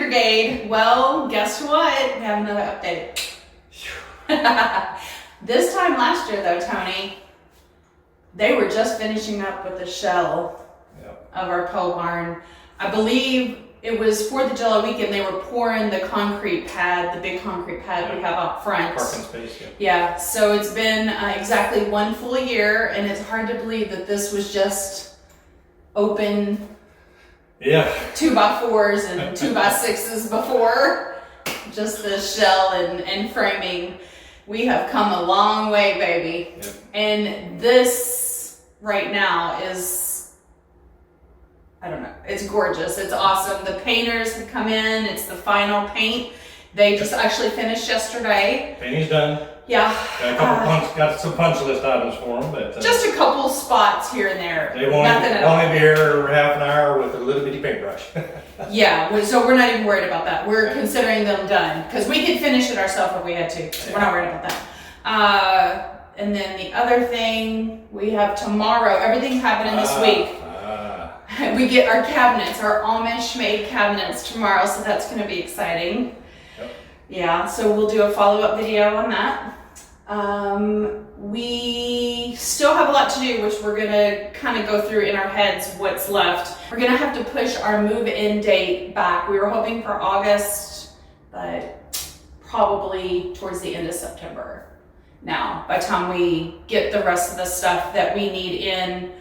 Brigade. Well, guess what? We have another update. This time last year though, Tony, they were just finishing up with the shell of our pole barn. I believe it was 4th of July weekend. They were pouring the concrete pad, the big concrete pad we have out front. Parking space, Yeah, so it's been exactly 1 full year, and it's hard to believe that this was just open 2x4s and 2x6s before. Just the shell and framing. We have come a long way, baby. Yep. And this right now is, I don't know, it's gorgeous. It's awesome. The painters have come in. It's the final paint. They just actually finished yesterday. Painting's done. Yeah. Got some punch list items for them, but just a couple spots here and there. They won't be here half an hour with a little bitty paintbrush. Yeah, so we're not even worried about that. We're considering them done because we could finish it ourselves if we had to. So we're not worried about that. And then the other thing we have tomorrow. Everything's happening this week. We get our cabinets, our Amish made cabinets tomorrow, so that's going to be exciting. Yep. Yeah, so we'll do a follow-up video on that. We still have a lot to do, which we're going to kind of go through in our heads what's left. We're going to have to push our move-in date back. We were hoping for August, but probably towards the end of September. Now, by the time we get the rest of the stuff that we need in,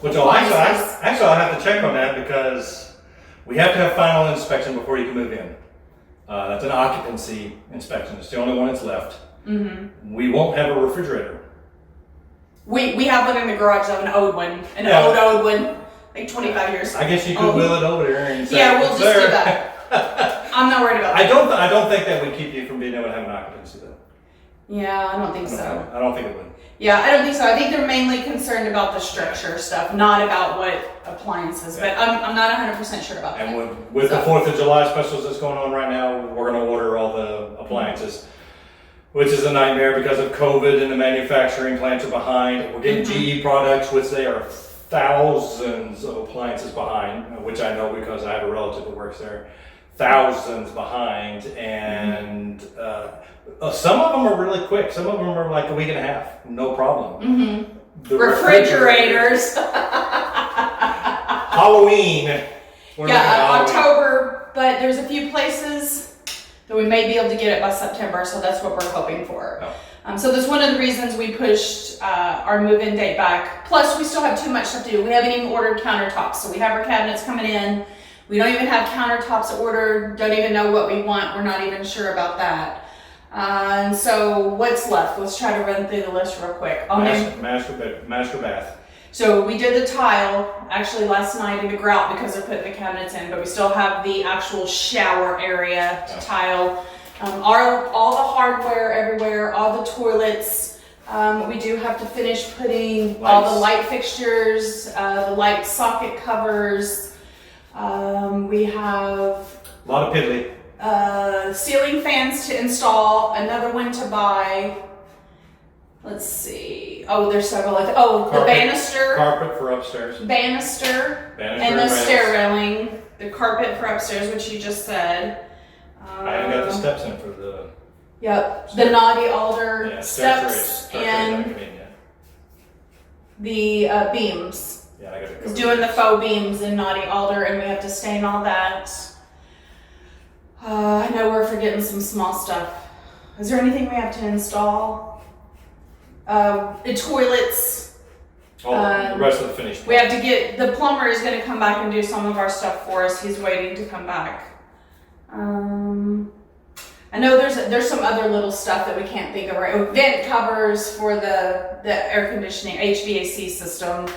which I'll have to check on that because we have to have final inspection before you can move in. That's an occupancy inspection. It's the only one that's left. Mm-hmm. We won't have a refrigerator. We have one in the garage, an old one, old one, like 25 years. I guess you could wheel it over there and say, we'll just do that. I'm not worried about that. I don't think that would keep you from being able to have an occupancy though. Yeah, I don't think so. I don't think it would. Yeah, I don't think so. I think they're mainly concerned about the structure stuff, not about what appliances. Yeah. But I'm not 100% sure about that. And with the 4th of July specials that's going on right now, we're going to order all the appliances, which is a nightmare because of COVID and the manufacturing plants are behind. We're getting GE products, which they are thousands of appliances behind, which I know because I have a relative that works there. Thousands behind, and some of them are really quick. Some of them are like a week and a half, no problem. Mm-hmm. The refrigerators. Halloween. October, but there's a few places that we may be able to get it by September, so that's what we're hoping for. Oh. So that's one of the reasons we pushed our move-in date back. Plus, we still have too much stuff to do. We haven't even ordered countertops, so we have our cabinets coming in. We don't even have countertops ordered, don't even know what we want. We're not even sure about that. And so what's left? Let's try to run through the list real quick. Master bath. So we did the tile actually last night in the grout because they're putting the cabinets in, but we still have the actual shower area to tile. All the hardware everywhere, all the toilets. We do have to finish putting all the light fixtures, the light socket covers. We have a lot of piddly. Ceiling fans to install, another one to buy. Let's see. Oh, there's several. The banister. Carpet for upstairs. Banister and the stair railing. The carpet for upstairs, which you just said. I haven't got the steps in for the... Yep. The naughty alder steps and the beams. Yeah, I got it. He's doing the faux beams in naughty alder, and we have to stain all that. I know we're forgetting some small stuff. Is there anything we have to install? The toilets. The rest of the finished. We have to get, the plumber is going to come back and do some of our stuff for us. He's waiting to come back. I know there's some other little stuff that we can't think of right. Vent covers for the air conditioning, HVAC system.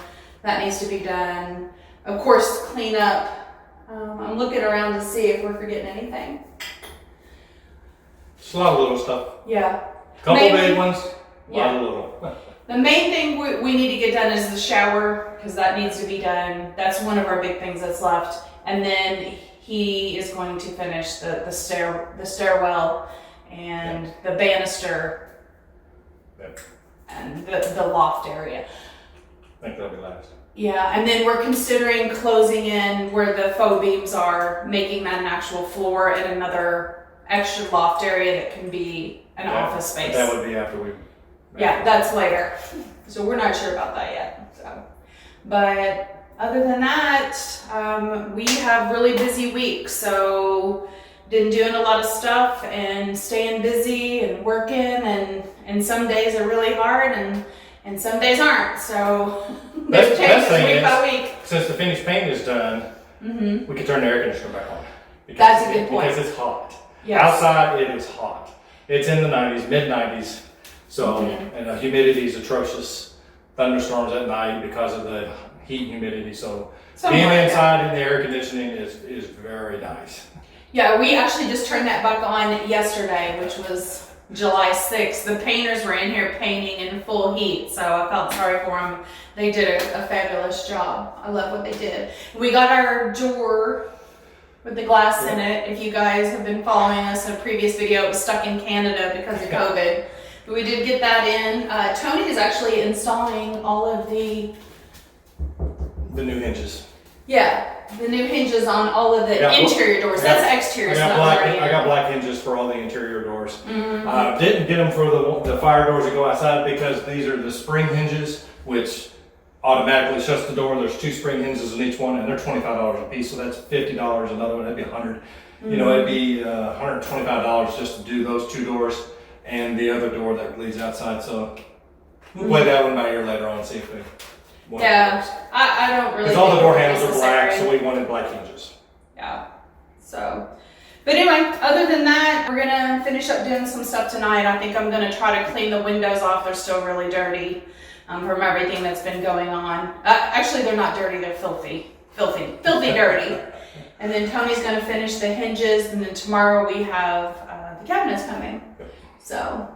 That needs to be done. Of course, clean up. I'm looking around to see if we're forgetting anything. Just a lot of little stuff. Yeah. Couple big ones, a lot of little. The main thing we need to get done is the shower, because that needs to be done. That's one of our big things that's left. And then he is going to finish the stairwell and the banister and the loft area. think that'll be last. Yeah, and then we're considering closing in where the faux beams are, making that an actual floor and another extra loft area that can be an office space. That would be after we. Yeah, that's later. So we're not sure about that yet. So, but other than that, we have really busy weeks. So been doing a lot of stuff and staying busy and working, and some days are really hard and some days aren't. So there's changes week by week. Since the finished paint is done, we can turn the air conditioner back on. That's a good point. Because it's hot. Yes. Outside it is hot. It's in the 90s, mid 90s. So, and the humidity is atrocious. Thunderstorms at night because of the heat and humidity. So being inside in the air conditioning is very nice. Yeah, we actually just turned that back on yesterday, which was July 6th. The painters were in here painting in full heat, so I felt sorry for them. They did a fabulous job. I love what they did. We got our door with the glass in it. If you guys have been following us in a previous video, it was stuck in Canada because of COVID. But we did get that in. Tony is actually installing all of the new hinges. Yeah, the new hinges on all of the interior doors. That's exterior stuff. I got black hinges for all the interior doors. Didn't get them for the fire doors that go outside because these are the spring hinges, which automatically shuts the door. There's 2 spring hinges in each one, and they're $25 a piece, so that's $50. Another one, that'd be $100. You know, it'd be $125 just to do those 2 doors and the other door that leads outside. So we'll play that one by ear later on and see if we. Yeah, I don't really. Because all the door handles are black, so we wanted black hinges. Yeah. So, but anyway, other than that, we're gonna finish up doing some stuff tonight. I think I'm gonna try to clean the windows off. They're still really dirty from everything that's been going on. Actually, they're not dirty. They're filthy dirty. And then Tony's gonna finish the hinges, and then tomorrow we have the cabinets coming. So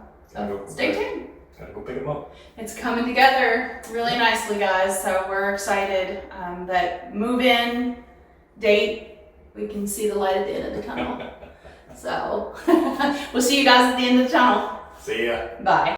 stay tuned. Gotta go pick them up. It's coming together really nicely, guys. So we're excited that move-in date, we can see the light at the end of the tunnel. So we'll see you guys at the end of the tunnel. See ya. Bye.